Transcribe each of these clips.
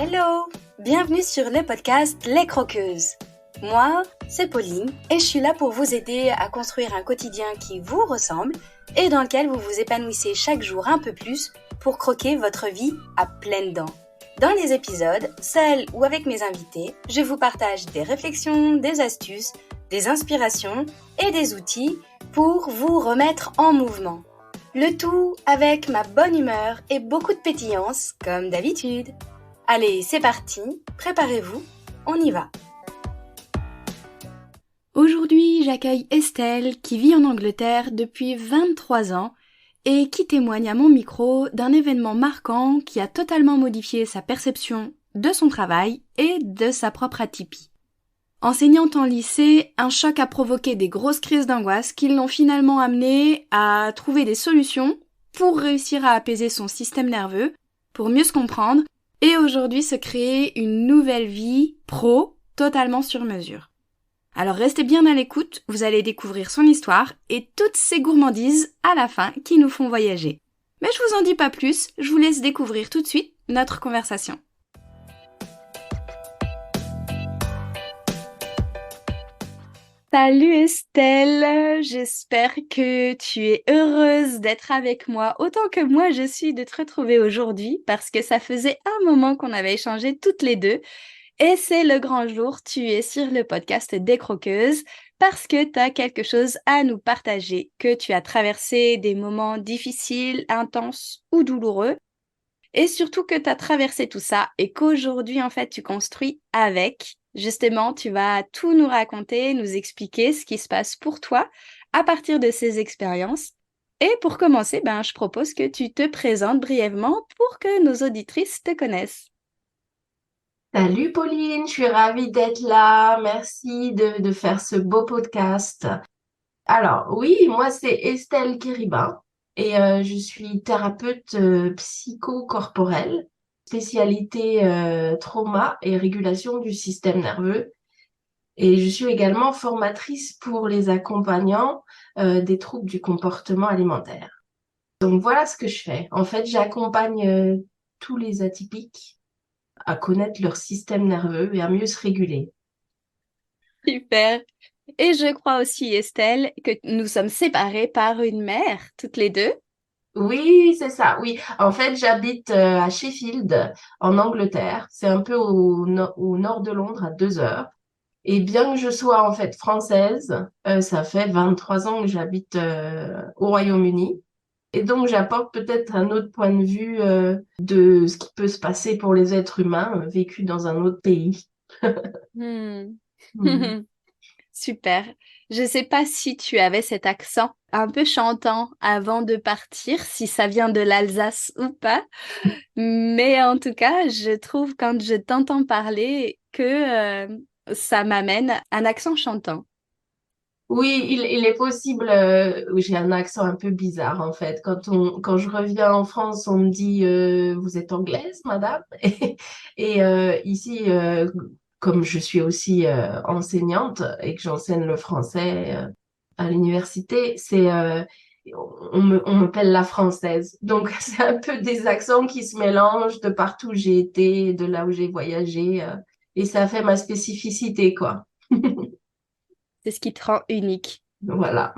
Hello! Bienvenue sur le podcast Les Croqueuses. Moi, c'est Pauline et je suis là pour vous aider à construire un quotidien qui vous ressemble et dans lequel vous vous épanouissez chaque jour un peu plus pour croquer votre vie à pleines dents. Dans les épisodes, seul ou avec mes invités, je vous partage des réflexions, des astuces, des inspirations et des outils pour vous remettre en mouvement. Le tout avec ma bonne humeur et beaucoup de pétillance, comme d'habitude. Allez, c'est parti, préparez-vous, on y va. Aujourd'hui, j'accueille Estelle qui vit en Angleterre depuis 23 ans et qui témoigne à mon micro d'un événement marquant qui a totalement modifié sa perception de son travail et de sa propre atypie. Enseignante en lycée, un choc a provoqué des grosses crises d'angoisse qui l'ont finalement amenée à trouver des solutions pour réussir à apaiser son système nerveux, pour mieux se comprendre et aujourd'hui se créer une nouvelle vie pro totalement sur mesure. Alors restez bien à l'écoute, vous allez découvrir son histoire et toutes ces gourmandises à la fin qui nous font voyager. Mais je vous en dis pas plus, je vous laisse découvrir tout de suite notre conversation. Salut Estelle, j'espère que tu es heureuse d'être avec moi autant que moi je suis de te retrouver aujourd'hui parce que ça faisait un moment qu'on avait échangé toutes les deux et c'est le grand jour, tu es sur le podcast des Croqueuses parce que tu as quelque chose à nous partager, que tu as traversé des moments difficiles, intenses ou douloureux et surtout que tu as traversé tout ça et qu'aujourd'hui en fait tu construis avec. Justement, tu vas tout nous raconter, nous expliquer ce qui se passe pour toi à partir de ces expériences. Et pour commencer, je propose que tu te présentes brièvement pour que nos auditrices te connaissent. Salut Pauline, je suis ravie d'être là. Merci de faire ce beau podcast. Alors oui, moi c'est Estelle Kéribin et je suis thérapeute psychocorporelle, spécialité trauma et régulation du système nerveux. Et je suis également formatrice pour les accompagnants des troubles du comportement alimentaire. Donc voilà ce que je fais. En fait, j'accompagne tous les atypiques à connaître leur système nerveux et à mieux se réguler. Super. Et je crois aussi, Estelle, que nous sommes séparées par une mère, toutes les deux. Oui, c'est ça, oui. En fait, j'habite à Sheffield, en Angleterre. C'est un peu au nord de Londres, à 2 heures. Et bien que je sois en fait française, ça fait 23 ans que j'habite au Royaume-Uni. Et donc, j'apporte peut-être un autre point de vue de ce qui peut se passer pour les êtres humains vécus dans un autre pays. Hmm. Hmm. Super. Je ne sais pas si tu avais cet accent un peu chantant avant de partir, si ça vient de l'Alsace ou pas, mais en tout cas, je trouve quand je t'entends parler que ça m'amène un accent chantant. Oui, il est possible. J'ai un accent un peu bizarre en fait. Quand je reviens en France, on me dit vous êtes anglaise, madame. Et ici, comme je suis aussi enseignante et que j'enseigne le français à l'université, on m'appelle la française. Donc c'est un peu des accents qui se mélangent de partout où j'ai été, de là où j'ai voyagé, et ça fait ma spécificité quoi. C'est ce qui te rend unique. Voilà.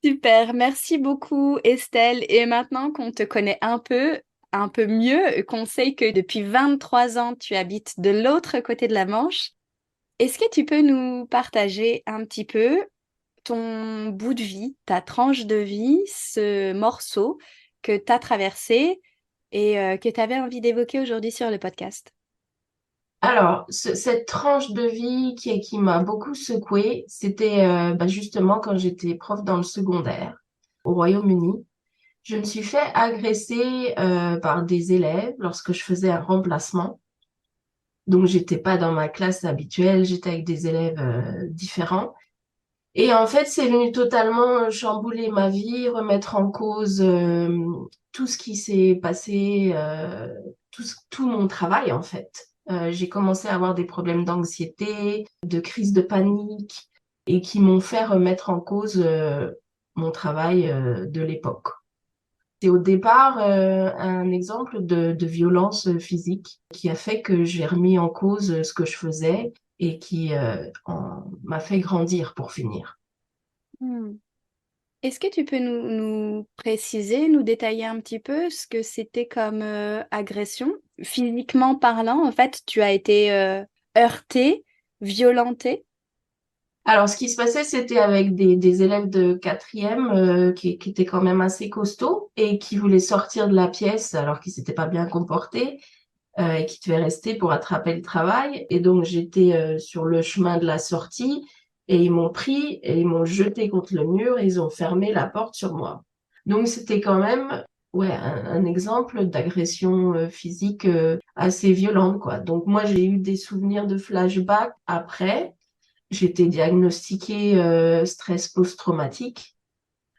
Super, merci beaucoup Estelle. Et maintenant qu'on te connaît un peu mieux, qu'on sait que depuis 23 ans, tu habites de l'autre côté de la Manche, est-ce que tu peux nous partager un petit peu ton bout de vie, ta tranche de vie, ce morceau que tu as traversé et que tu avais envie d'évoquer aujourd'hui sur le podcast? Alors, cette tranche de vie qui m'a beaucoup secouée, c'était justement quand j'étais prof dans le secondaire au Royaume-Uni. Je me suis fait agresser par des élèves lorsque je faisais un remplacement. Donc, j'étais pas dans ma classe habituelle, j'étais avec des élèves différents. Et en fait, c'est venu totalement chambouler ma vie, remettre en cause tout ce qui s'est passé, tout mon travail en fait. J'ai commencé à avoir des problèmes d'anxiété, de crise de panique et qui m'ont fait remettre en cause mon travail de l'époque. C'est au départ un exemple de violence physique qui a fait que j'ai remis en cause ce que je faisais et qui m'a fait grandir pour finir. Hmm. Est-ce que tu peux nous préciser, nous détailler un petit peu ce que c'était comme agression? Physiquement parlant, en fait, tu as été heurté, violenté? Alors, ce qui se passait, c'était avec des élèves de quatrième qui étaient quand même assez costauds et qui voulaient sortir de la pièce alors qu'ils s'étaient pas bien comportés et qui devaient rester pour attraper le travail. Et donc, j'étais sur le chemin de la sortie et ils m'ont pris et ils m'ont jeté contre le mur et ils ont fermé la porte sur moi. Donc, c'était quand même ouais, un exemple d'agression physique assez violente, quoi. Donc, moi, j'ai eu des souvenirs de flashback après. J'étais diagnostiquée stress post-traumatique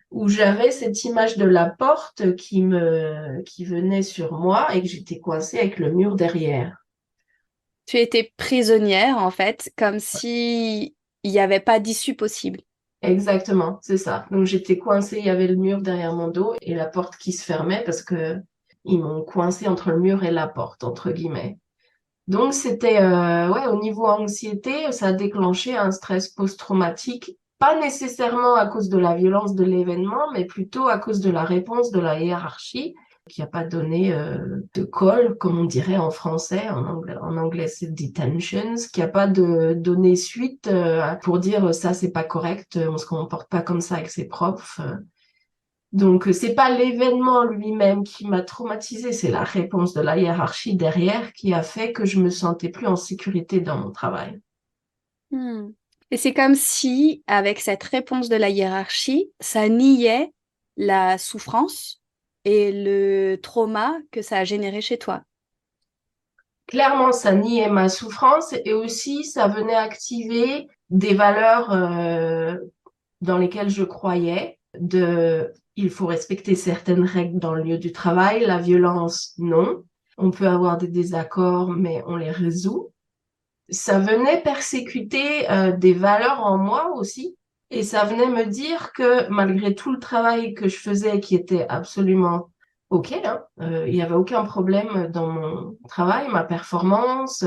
où j'avais cette image de la porte qui venait sur moi et que j'étais coincée avec le mur derrière. Tu étais prisonnière, en fait, comme si il n'y avait pas d'issue possible. Exactement, c'est ça. Donc j'étais coincée, il y avait le mur derrière mon dos et la porte qui se fermait parce que ils m'ont coincée entre le mur et la porte, entre guillemets. Donc c'était ouais, au niveau anxiété, ça a déclenché un stress post-traumatique, pas nécessairement à cause de la violence de l'événement, mais plutôt à cause de la réponse de la hiérarchie qui n'a pas donné de call, comme on dirait en français, en anglais c'est detentions, qui n'a pas donné suite pour dire ça c'est pas correct, on se comporte pas comme ça avec ses profs. Donc, c'est pas l'événement lui-même qui m'a traumatisée, c'est la réponse de la hiérarchie derrière qui a fait que je me sentais plus en sécurité dans mon travail. Hmm. Et c'est comme si, avec cette réponse de la hiérarchie, ça niait la souffrance et le trauma que ça a généré chez toi. Clairement, ça niait ma souffrance et aussi ça venait activer des valeurs dans lesquelles je croyais, il faut respecter certaines règles dans le lieu du travail, la violence, non. On peut avoir des désaccords, mais on les résout. Ça venait persécuter des valeurs en moi aussi. Et ça venait me dire que malgré tout le travail que je faisais, qui était absolument OK, hein, il n'y avait aucun problème dans mon travail, ma performance.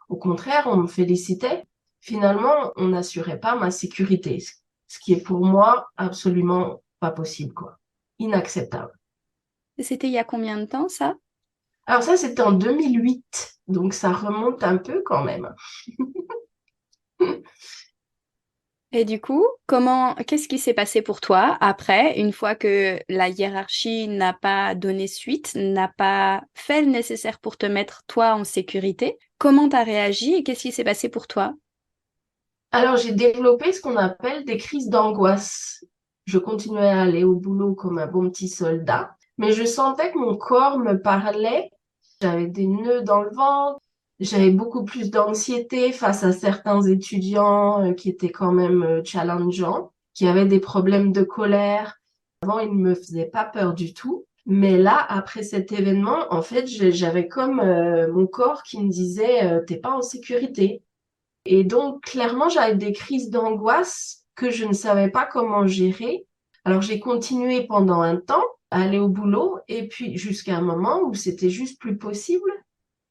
Au contraire, on me félicitait. Finalement, on n'assurait pas ma sécurité, ce qui est pour moi absolument pas possible, quoi. Inacceptable. Et c'était il y a combien de temps, ça? Alors ça, c'était en 2008, donc ça remonte un peu quand même. Et du coup, qu'est-ce qui s'est passé pour toi après, une fois que la hiérarchie n'a pas donné suite, n'a pas fait le nécessaire pour te mettre toi en sécurité? Comment t'as réagi et qu'est-ce qui s'est passé pour toi? Alors, j'ai développé ce qu'on appelle des crises d'angoisse. Je continuais à aller au boulot comme un bon petit soldat, mais je sentais que mon corps me parlait. J'avais des nœuds dans le ventre, j'avais beaucoup plus d'anxiété face à certains étudiants qui étaient quand même challengeants, qui avaient des problèmes de colère. Avant, ils ne me faisaient pas peur du tout. Mais là, après cet événement, en fait, j'avais comme mon corps qui me disait, t'es pas en sécurité. Et donc, clairement, j'avais des crises d'angoisse que je ne savais pas comment gérer. Alors, j'ai continué pendant un temps à aller au boulot et puis jusqu'à un moment où c'était juste plus possible.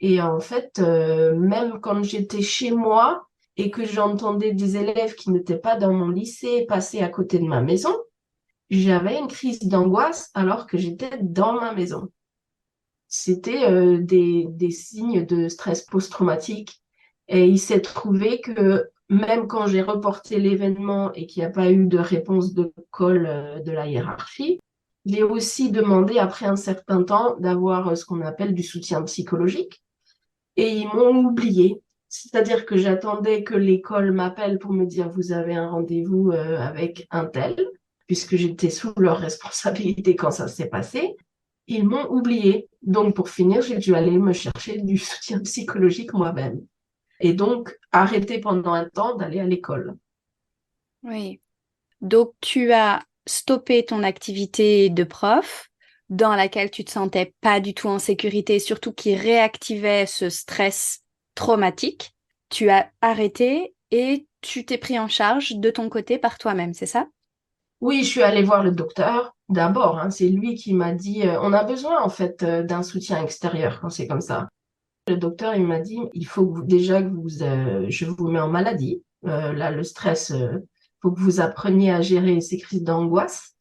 Et en fait, même quand j'étais chez moi et que j'entendais des élèves qui n'étaient pas dans mon lycée passer à côté de ma maison, j'avais une crise d'angoisse alors que j'étais dans ma maison. C'était des signes de stress post-traumatique. Et il s'est trouvé que même quand j'ai reporté l'événement et qu'il n'y a pas eu de réponse de call de la hiérarchie, j'ai aussi demandé après un certain temps d'avoir ce qu'on appelle du soutien psychologique. Et ils m'ont oublié. C'est-à-dire que j'attendais que l'école m'appelle pour me dire vous avez un rendez-vous avec un tel, puisque j'étais sous leur responsabilité quand ça s'est passé. Ils m'ont oublié. Donc, pour finir, j'ai dû aller me chercher du soutien psychologique moi-même. Et donc, arrêter pendant un temps d'aller à l'école. Oui. Donc, tu as stoppé ton activité de prof dans laquelle tu te sentais pas du tout en sécurité, surtout qui réactivait ce stress traumatique. Tu as arrêté et tu t'es pris en charge de ton côté par toi-même, c'est ça? Oui, je suis allée voir le docteur d'abord, hein. C'est lui qui m'a dit, on a besoin en fait d'un soutien extérieur quand c'est comme ça. Le docteur, il m'a dit, il faut que déjà que je vous mets en maladie. Là, le stress, faut que vous appreniez à gérer ces crises d'angoisse.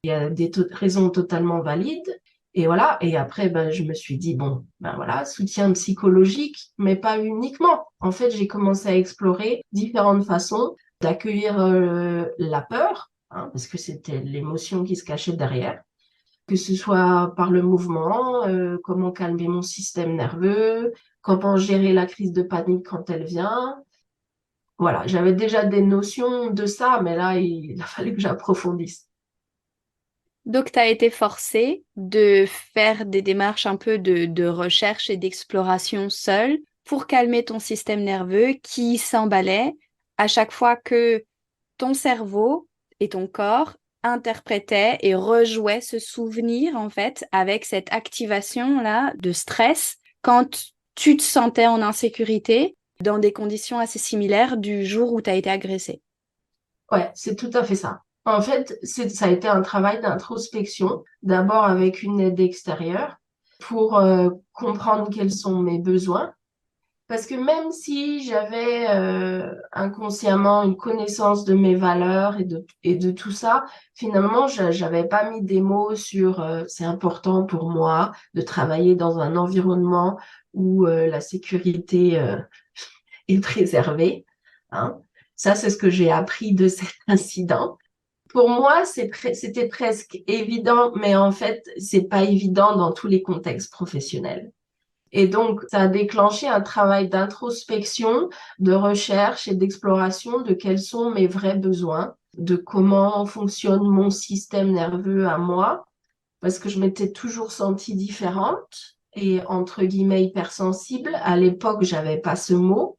Il y a des raisons totalement valides. Et voilà. Et après, ben, je me suis dit, bon, ben voilà, soutien psychologique, mais pas uniquement. En fait, j'ai commencé à explorer différentes façons d'accueillir la peur, hein, parce que c'était l'émotion qui se cachait derrière, que ce soit par le mouvement, comment calmer mon système nerveux, comment gérer la crise de panique quand elle vient. Voilà, j'avais déjà des notions de ça, mais là, il a fallu que j'approfondisse. Donc, tu as été forcé de faire des démarches un peu de recherche et d'exploration seule pour calmer ton système nerveux qui s'emballait à chaque fois que ton cerveau et ton corps interprétaient et rejouaient ce souvenir, en fait, avec cette activation-là de stress quand tu te sentais en insécurité dans des conditions assez similaires du jour où tu as été agressé. Ouais, c'est tout à fait ça. En fait, ça a été un travail d'introspection, d'abord avec une aide extérieure pour comprendre quels sont mes besoins. Parce que même si j'avais inconsciemment une connaissance de mes valeurs et de tout ça, finalement, j'avais pas mis des mots sur c'est important pour moi de travailler dans un environnement où la sécurité est préservée, hein. Ça, c'est ce que j'ai appris de cet incident. Pour moi, c'était presque évident, mais en fait, c'est pas évident dans tous les contextes professionnels. Et donc, ça a déclenché un travail d'introspection, de recherche et d'exploration de quels sont mes vrais besoins, de comment fonctionne mon système nerveux à moi, parce que je m'étais toujours sentie différente et entre guillemets hypersensible. À l'époque, j'avais pas ce mot,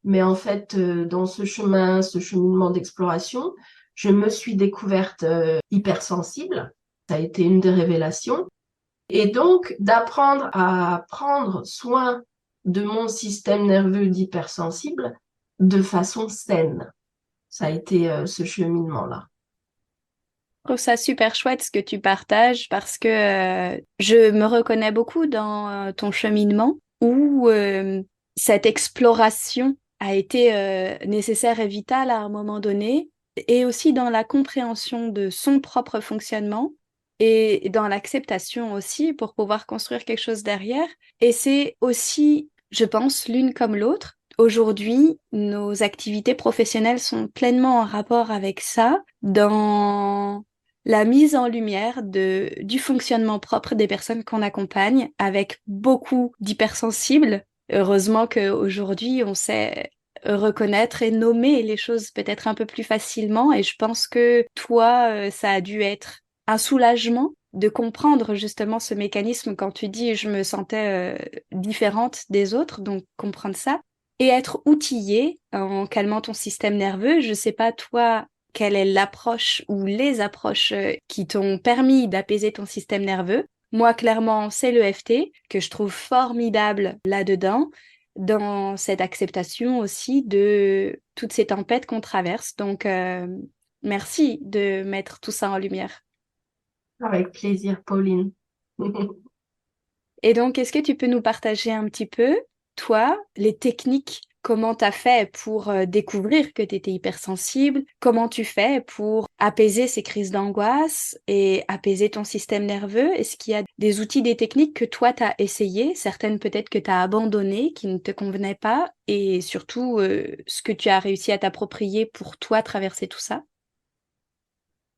mais en fait, dans ce cheminement d'exploration, je me suis découverte hypersensible. Ça a été une des révélations. Et donc, d'apprendre à prendre soin de mon système nerveux d'hypersensible de façon saine. Ça a été ce cheminement-là. Je trouve ça super chouette ce que tu partages parce que je me reconnais beaucoup dans ton cheminement où cette exploration a été nécessaire et vitale à un moment donné et aussi dans la compréhension de son propre fonctionnement et dans l'acceptation aussi pour pouvoir construire quelque chose derrière. Et c'est aussi, je pense, l'une comme l'autre. Aujourd'hui, nos activités professionnelles sont pleinement en rapport avec ça dans la mise en lumière du fonctionnement propre des personnes qu'on accompagne avec beaucoup d'hypersensibles. Heureusement qu'aujourd'hui, on sait reconnaître et nommer les choses peut-être un peu plus facilement. Et je pense que toi, ça a dû être un soulagement de comprendre justement ce mécanisme quand tu dis je me sentais différente des autres, donc comprendre ça. Et être outillé en calmant ton système nerveux. Je sais pas, toi, quelle est l'approche ou les approches qui t'ont permis d'apaiser ton système nerveux. Moi, clairement, c'est l'EFT que je trouve formidable là-dedans, dans cette acceptation aussi de toutes ces tempêtes qu'on traverse. Donc, merci de mettre tout ça en lumière. Avec plaisir, Pauline. Et donc, est-ce que tu peux nous partager un petit peu, toi, les techniques, comment tu as fait pour découvrir que tu étais hypersensible? Comment tu fais pour apaiser ces crises d'angoisse et apaiser ton système nerveux? Est-ce qu'il y a des outils, des techniques que toi, tu as essayé, certaines peut-être que tu as abandonnées, qui ne te convenaient pas, et surtout ce que tu as réussi à t'approprier pour toi traverser tout ça?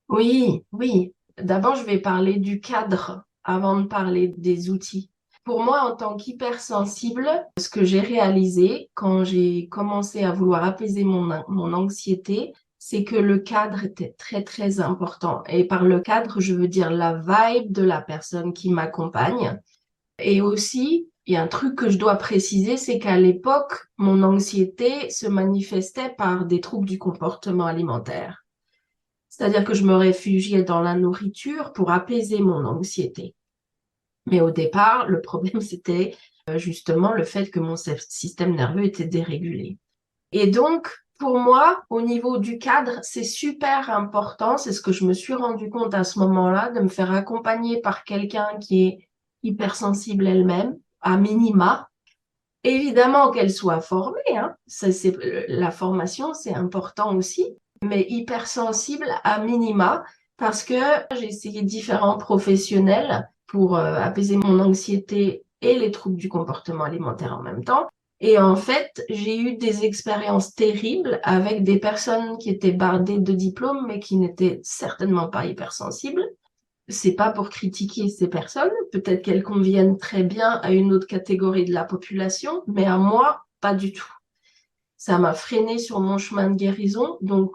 Oui, oui. D'abord, je vais parler du cadre avant de parler des outils. Pour moi, en tant qu'hypersensible, ce que j'ai réalisé quand j'ai commencé à vouloir apaiser mon anxiété, c'est que le cadre était très, très important. Et par le cadre, je veux dire la vibe de la personne qui m'accompagne. Et aussi, il y a un truc que je dois préciser, c'est qu'à l'époque, mon anxiété se manifestait par des troubles du comportement alimentaire. C'est-à-dire que je me réfugiais dans la nourriture pour apaiser mon anxiété. Mais au départ, le problème, c'était justement le fait que mon système nerveux était dérégulé. Et donc, Pour moi, au niveau du cadre, c'est super important. C'est ce que je me suis rendu compte à ce moment-là, de me faire accompagner par quelqu'un qui est hypersensible elle-même, à minima. Évidemment qu'elle soit formée, hein. La formation, c'est important aussi, mais hypersensible à minima, parce que j'ai essayé différents professionnels pour apaiser mon anxiété et les troubles du comportement alimentaire en même temps. Et en fait, j'ai eu des expériences terribles avec des personnes qui étaient bardées de diplômes, mais qui n'étaient certainement pas hypersensibles. C'est pas pour critiquer ces personnes, peut-être qu'elles conviennent très bien à une autre catégorie de la population, mais à moi, pas du tout. Ça m'a freiné sur mon chemin de guérison, donc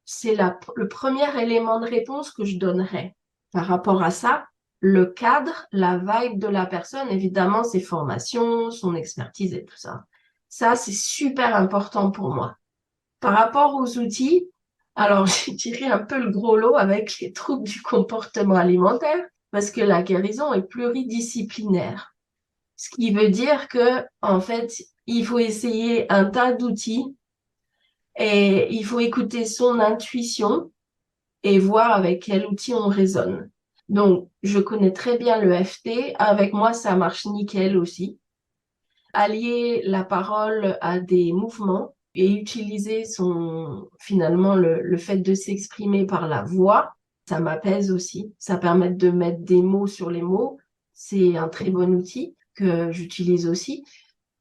c'est le premier élément de réponse que je donnerais par rapport à ça. Le cadre, la vibe de la personne, évidemment, ses formations, son expertise et tout ça. Ça, c'est super important pour moi. Par rapport aux outils, alors j'ai tiré un peu le gros lot avec les troubles du comportement alimentaire parce que la guérison est pluridisciplinaire. Ce qui veut dire que, en fait, il faut essayer un tas d'outils et il faut écouter son intuition et voir avec quel outil on raisonne. Donc, je connais très bien le FT. Avec moi, ça marche nickel aussi. Allier la parole à des mouvements et utiliser finalement le fait de s'exprimer par la voix, ça m'apaise aussi. Ça permet de mettre des mots sur les mots. C'est un très bon outil que j'utilise aussi.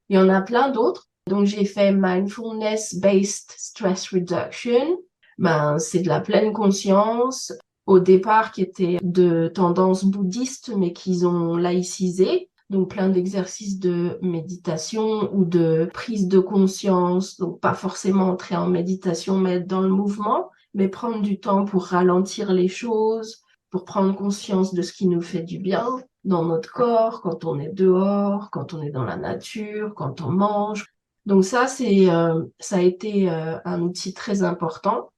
Il y en a plein d'autres. Donc, j'ai fait Mindfulness-Based Stress Reduction. Ben, c'est de la pleine conscience. Au départ, qui était de tendance bouddhiste, mais qu'ils ont laïcisé. Donc, plein d'exercices de méditation ou de prise de conscience. Donc, pas forcément entrer en méditation, mais être dans le mouvement, mais prendre du temps pour ralentir les choses, pour prendre conscience de ce qui nous fait du bien dans notre corps, quand on est dehors, quand on est dans la nature, quand on mange. Donc ça a été un outil très important.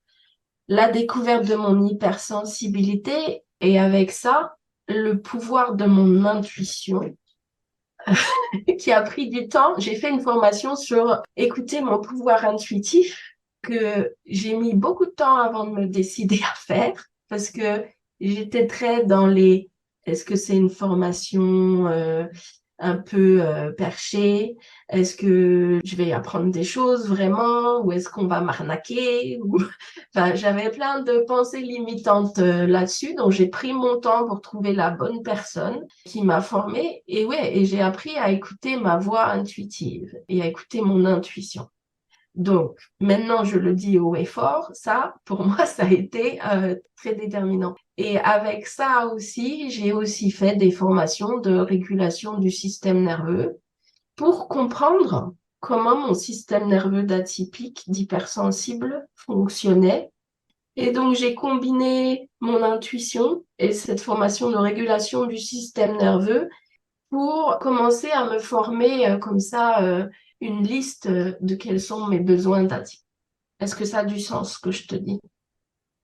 La découverte de mon hypersensibilité et avec ça, le pouvoir de mon intuition qui a pris du temps. J'ai fait une formation sur écouter mon pouvoir intuitif que j'ai mis beaucoup de temps avant de me décider à faire parce que j'étais très dans les est-ce que c'est une formation un peu perchée? Est-ce que je vais apprendre des choses vraiment? Ou est-ce qu'on va m'arnaquer? Enfin, j'avais plein de pensées limitantes là-dessus, donc j'ai pris mon temps pour trouver la bonne personne qui m'a formée. Et ouais, et j'ai appris à écouter ma voix intuitive et à écouter mon intuition. Donc, maintenant, je le dis haut et fort, ça, pour moi, ça a été très déterminant. Et avec ça aussi, j'ai aussi fait des formations de régulation du système nerveux pour comprendre comment mon système nerveux d'atypique, d'hypersensible fonctionnait. Et donc, j'ai combiné mon intuition et cette formation de régulation du système nerveux pour commencer à me former comme ça une liste de quels sont mes besoins d'atypique. Est-ce que ça a du sens ce que je te dis?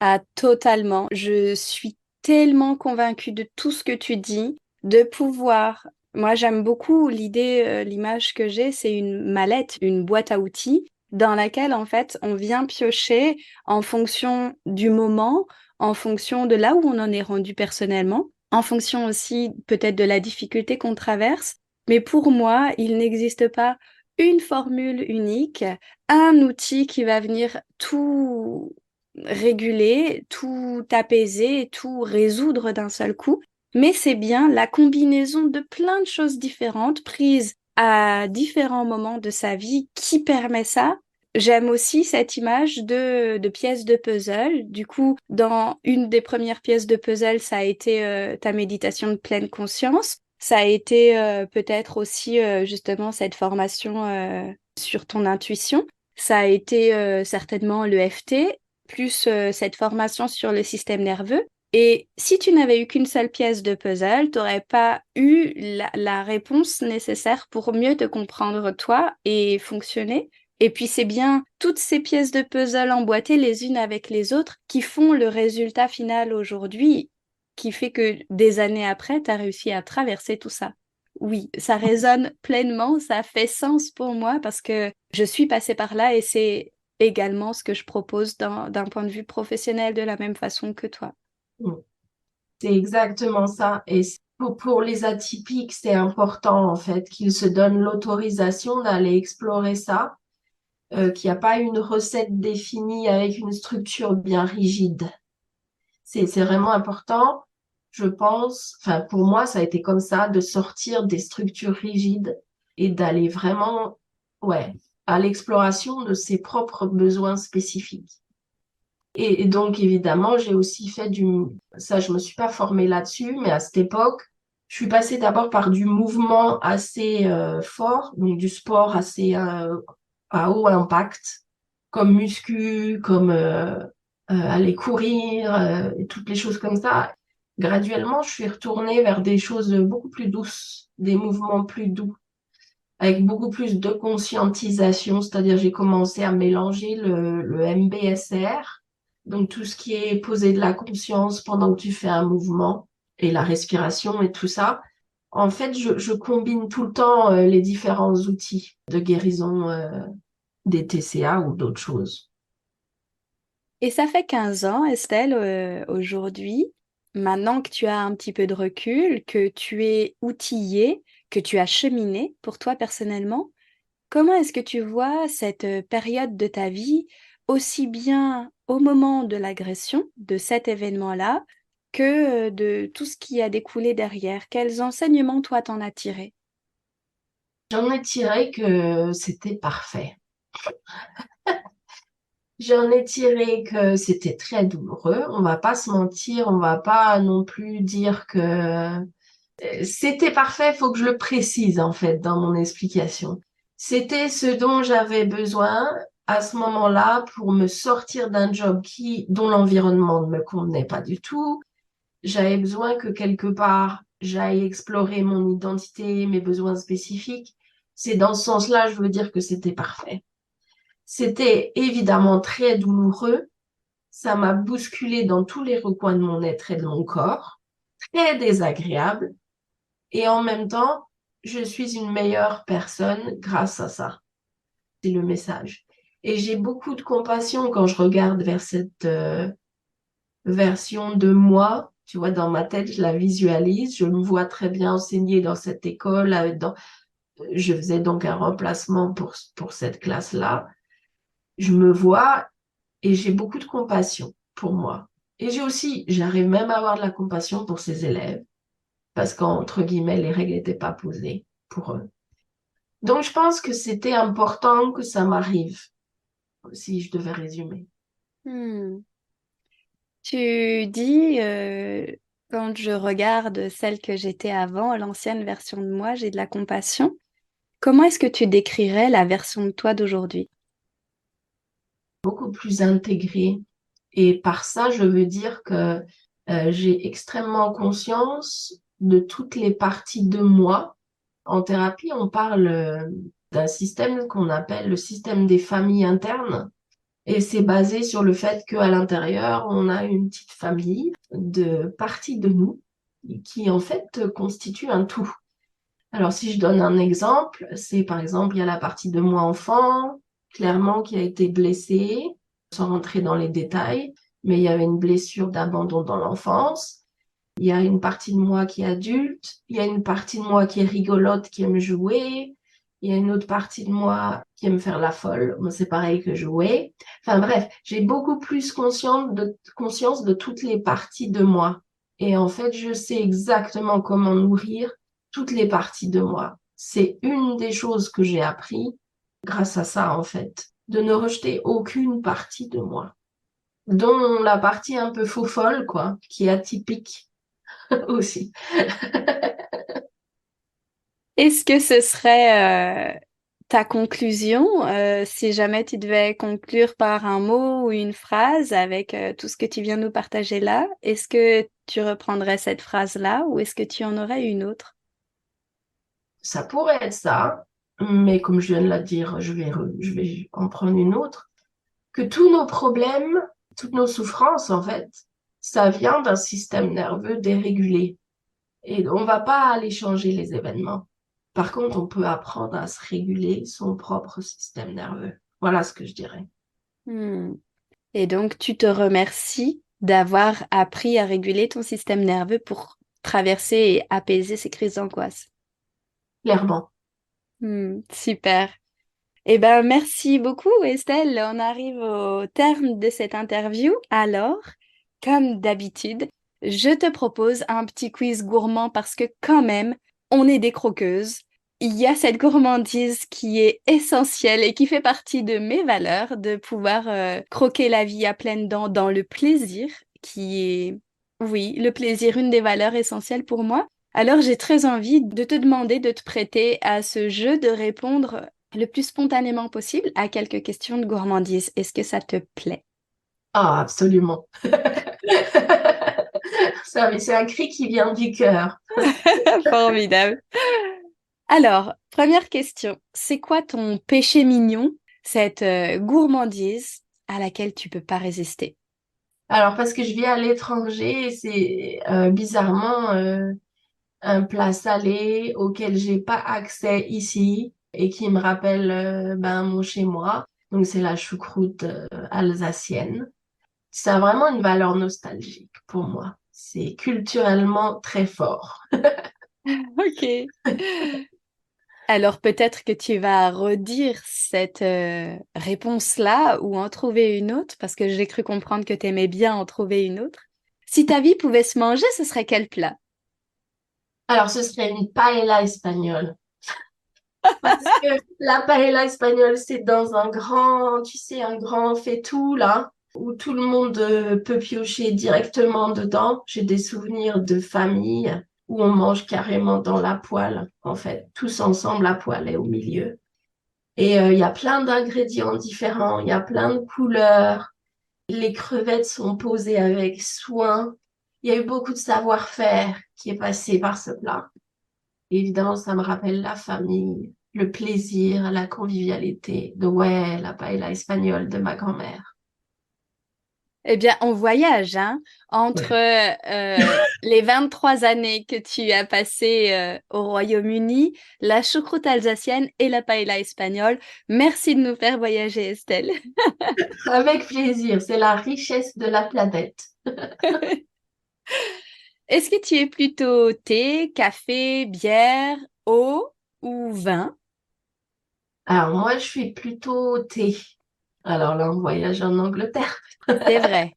Ah, totalement. Je suis tellement convaincue de tout ce que tu dis, de pouvoir. Moi, j'aime beaucoup l'idée, l'image que j'ai, c'est une mallette, une boîte à outils dans laquelle, en fait, on vient piocher en fonction du moment, en fonction de là où on en est rendu personnellement, en fonction aussi peut-être de la difficulté qu'on traverse. Mais pour moi, il n'existe pas une formule unique, un outil qui va venir tout réguler, tout apaiser, tout résoudre d'un seul coup. Mais c'est bien la combinaison de plein de choses différentes prises à différents moments de sa vie qui permet ça. J'aime aussi cette image de pièces de puzzle. Du coup, dans une des premières pièces de puzzle, ça a été ta méditation de pleine conscience. Ça a été peut-être aussi justement cette formation sur ton intuition. Ça a été certainement le FT, plus cette formation sur le système nerveux. Et si tu n'avais eu qu'une seule pièce de puzzle, tu n'aurais pas eu la réponse nécessaire pour mieux te comprendre toi et fonctionner. Et puis c'est bien toutes ces pièces de puzzle emboîtées les unes avec les autres qui font le résultat final aujourd'hui, qui fait que des années après, tu as réussi à traverser tout ça. Oui, ça résonne pleinement, ça fait sens pour moi parce que je suis passée par là et c'est également ce que je propose d'un point de vue professionnel de la même façon que toi. Mm. C'est exactement ça. Et pour les atypiques, c'est important en fait qu'ils se donnent l'autorisation d'aller explorer ça, qu'il n'y a pas une recette définie avec une structure bien rigide. C'est vraiment important, je pense. Enfin, pour moi, ça a été comme ça, de sortir des structures rigides et d'aller vraiment, ouais, à l'exploration de ses propres besoins spécifiques. Et donc, évidemment, j'ai aussi fait ça, je me suis pas formée là-dessus, mais à cette époque, je suis passée d'abord par du mouvement assez fort, donc du sport assez à haut impact, comme muscu, comme aller courir, et toutes les choses comme ça. Graduellement, je suis retournée vers des choses beaucoup plus douces, des mouvements plus doux, avec beaucoup plus de conscientisation, c'est-à-dire j'ai commencé à mélanger le MBSR, donc tout ce qui est poser de la conscience pendant que tu fais un mouvement, et la respiration et tout ça. En fait, je combine tout le temps les différents outils de guérison des TCA ou d'autres choses. Et ça fait 15 ans, Estelle, aujourd'hui, maintenant que tu as un petit peu de recul, que tu es outillée, que tu as cheminé pour toi personnellement, comment est-ce que tu vois cette période de ta vie, aussi bien au moment de l'agression, de cet événement-là, que de tout ce qui a découlé derrière? Quels enseignements, toi, t'en as tiré? J'en ai tiré que c'était parfait. J'en ai tiré que c'était très douloureux. On va pas se mentir, on va pas non plus dire que c'était parfait. Faut que je le précise en fait dans mon explication. C'était ce dont j'avais besoin à ce moment-là pour me sortir d'un job dont l'environnement ne me convenait pas du tout. J'avais besoin que quelque part j'aille explorer mon identité, mes besoins spécifiques. C'est dans ce sens-là, je veux dire que c'était parfait. C'était évidemment très douloureux. Ça m'a bousculé dans tous les recoins de mon être et de mon corps. Très désagréable. Et en même temps, je suis une meilleure personne grâce à ça. C'est le message. Et j'ai beaucoup de compassion quand je regarde vers cette version de moi. Tu vois, dans ma tête, je la visualise. Je me vois très bien enseigner dans cette école. Je faisais donc un remplacement pour cette classe-là. Je me vois et j'ai beaucoup de compassion pour moi. Et j'arrive même à avoir de la compassion pour ces élèves parce qu'entre guillemets, les règles n'étaient pas posées pour eux. Donc, je pense que c'était important que ça m'arrive, si je devais résumer. Hmm. Tu dis, quand je regarde celle que j'étais avant, l'ancienne version de moi, j'ai de la compassion. Comment est-ce que tu décrirais la version de toi d'aujourd'hui? Beaucoup plus intégrée. Et par ça, je veux dire que j'ai extrêmement conscience de toutes les parties de moi. En thérapie, on parle d'un système qu'on appelle le système des familles internes. Et c'est basé sur le fait qu'à l'intérieur, on a une petite famille de parties de nous qui, en fait, constituent un tout. Alors, si je donne un exemple, c'est par exemple, il y a la partie de moi enfant, clairement, qui a été blessée, sans rentrer dans les détails, mais il y avait une blessure d'abandon dans l'enfance. Il y a une partie de moi qui est adulte, il y a une partie de moi qui est rigolote, qui aime jouer, il y a une autre partie de moi qui aime faire la folle, moi c'est pareil que jouer. Enfin bref, j'ai beaucoup plus conscience de toutes les parties de moi. Et en fait, je sais exactement comment nourrir toutes les parties de moi. C'est une des choses que j'ai appris grâce à ça, en fait, de ne rejeter aucune partie de moi, dont la partie un peu faux folle, quoi, qui est atypique aussi. Est-ce que ce serait ta conclusion, si jamais tu devais conclure par un mot ou une phrase avec tout ce que tu viens de nous partager là? Est-ce que tu reprendrais cette phrase-là ou est-ce que tu en aurais une autre? Ça pourrait être ça, mais comme je viens de la dire, je vais en prendre une autre. Que tous nos problèmes, toutes nos souffrances, en fait, ça vient d'un système nerveux dérégulé. Et on va pas aller changer les événements. Par contre, on peut apprendre à se réguler son propre système nerveux. Voilà ce que je dirais. Hmm. Et donc, tu te remercies d'avoir appris à réguler ton système nerveux pour traverser et apaiser ces crises d'angoisse. Clairement. Super. Eh ben, merci beaucoup, Estelle. On arrive au terme de cette interview. Alors, comme d'habitude, je te propose un petit quiz gourmand parce que quand même, on est des croqueuses. Il y a cette gourmandise qui est essentielle et qui fait partie de mes valeurs, de pouvoir croquer la vie à pleines dents dans le plaisir, qui est, oui, le plaisir, une des valeurs essentielles pour moi. Alors, j'ai très envie de te demander de te prêter à ce jeu de répondre le plus spontanément possible à quelques questions de gourmandise. Est-ce que ça te plaît? Ah, absolument. Ça, mais c'est un cri qui vient du cœur. Formidable. Alors, première question. C'est quoi ton péché mignon, cette gourmandise à laquelle tu peux pas résister? Alors, parce que je vis à l'étranger, c'est bizarrement un plat salé auquel j'ai pas accès ici et qui me rappelle ben, mon chez-moi. Donc, c'est la choucroute alsacienne. Ça a vraiment une valeur nostalgique pour moi. C'est culturellement très fort. Ok. Alors peut-être que tu vas redire cette réponse-là ou en trouver une autre, parce que j'ai cru comprendre que tu aimais bien en trouver une autre. Si ta vie pouvait se manger, ce serait quel plat? Alors, ce serait une paella espagnole. Parce que la paella espagnole, c'est dans un grand, tu sais, un grand faitout, là, où tout le monde peut piocher directement dedans. J'ai des souvenirs de famille où on mange carrément dans la poêle, en fait, tous ensemble, la poêle est au milieu. Et il y a plein d'ingrédients différents, il y a plein de couleurs. Les crevettes sont posées avec soin. Il y a eu beaucoup de savoir-faire qui est passé par ce plat. Évidemment, ça me rappelle la famille, le plaisir, la convivialité de ouais, la paella espagnole de ma grand-mère. Eh bien, on voyage, hein, entre Ouais. les 23 années que tu as passées au Royaume-Uni, la choucroute alsacienne et la paella espagnole. Merci de nous faire voyager, Estelle. Avec plaisir, c'est la richesse de la planète. Est-ce que tu es plutôt thé, café, bière, eau ou vin? Alors moi, je suis plutôt thé. Alors là, on voyage en Angleterre. C'est vrai.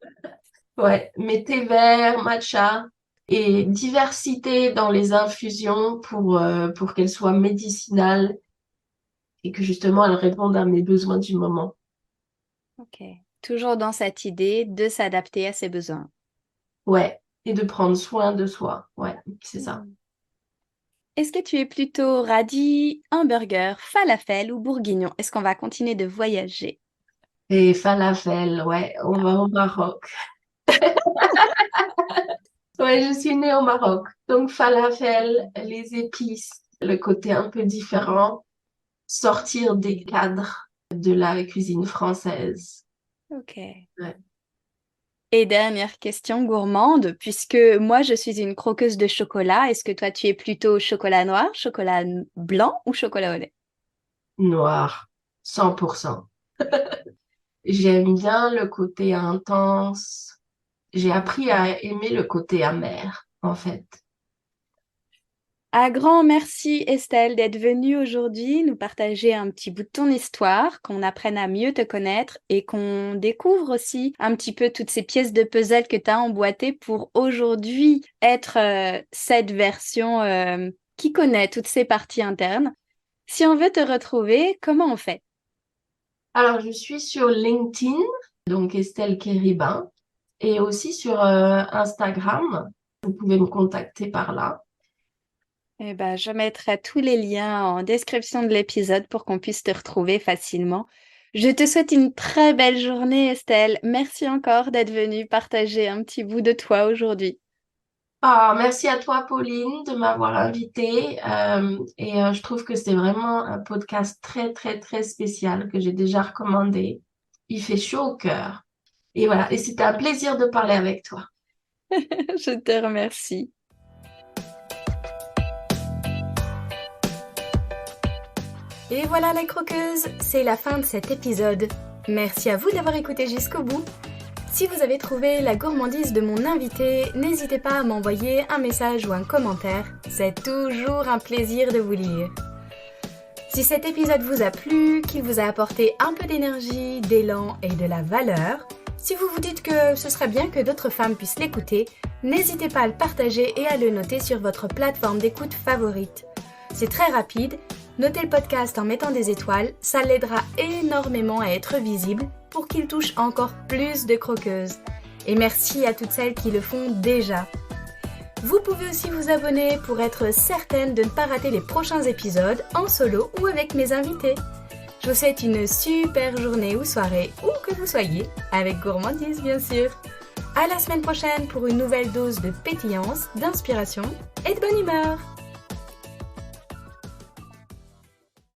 Ouais, mais thé vert, matcha et diversité dans les infusions pour qu'elles soient médicinales et que justement elles répondent à mes besoins du moment. Ok. Toujours dans cette idée de s'adapter à ses besoins. Ouais, et de prendre soin de soi. Ouais, c'est ça. Hmm. Est-ce que tu es plutôt radis, hamburger, falafel ou bourguignon? Est-ce qu'on va continuer de voyager? Et falafel, ouais, on va au Maroc. Ouais, je suis née au Maroc. Donc falafel, les épices, le côté un peu différent, sortir des cadres de la cuisine française. Ok. Ouais. Et dernière question gourmande, puisque moi je suis une croqueuse de chocolat, est-ce que toi tu es plutôt chocolat noir, chocolat blanc ou chocolat au lait? Noir, 100%. J'aime bien le côté intense. J'ai appris à aimer le côté amer, en fait. Un grand merci Estelle d'être venue aujourd'hui nous partager un petit bout de ton histoire, qu'on apprenne à mieux te connaître et qu'on découvre aussi un petit peu toutes ces pièces de puzzle que tu as emboîtées pour aujourd'hui être cette version qui connaît toutes ses parties internes. Si on veut te retrouver, comment on fait? Alors, je suis sur LinkedIn, donc Estelle Kéribin, et aussi sur Instagram. Vous pouvez me contacter par là. Eh ben, je mettrai tous les liens en description de l'épisode pour qu'on puisse te retrouver facilement. Je te souhaite une très belle journée, Estelle. Merci encore d'être venue partager un petit bout de toi aujourd'hui. Ah, merci à toi, Pauline, de m'avoir invitée. Je trouve que c'est vraiment un podcast très, très, très spécial que j'ai déjà recommandé. Il fait chaud au cœur. Et voilà, et c'était un plaisir de parler avec toi. Je te remercie. Et voilà les croqueuses, c'est la fin de cet épisode. Merci à vous d'avoir écouté jusqu'au bout. Si vous avez trouvé la gourmandise de mon invité, n'hésitez pas à m'envoyer un message ou un commentaire. C'est toujours un plaisir de vous lire. Si cet épisode vous a plu, qu'il vous a apporté un peu d'énergie, d'élan et de la valeur, si vous vous dites que ce serait bien que d'autres femmes puissent l'écouter, n'hésitez pas à le partager et à le noter sur votre plateforme d'écoute favorite. C'est très rapide. Notez le podcast en mettant des étoiles, ça l'aidera énormément à être visible pour qu'il touche encore plus de croqueuses. Et merci à toutes celles qui le font déjà. Vous pouvez aussi vous abonner pour être certaine de ne pas rater les prochains épisodes en solo ou avec mes invités. Je vous souhaite une super journée ou soirée, où que vous soyez, avec gourmandise bien sûr. À la semaine prochaine pour une nouvelle dose de pétillance, d'inspiration et de bonne humeur.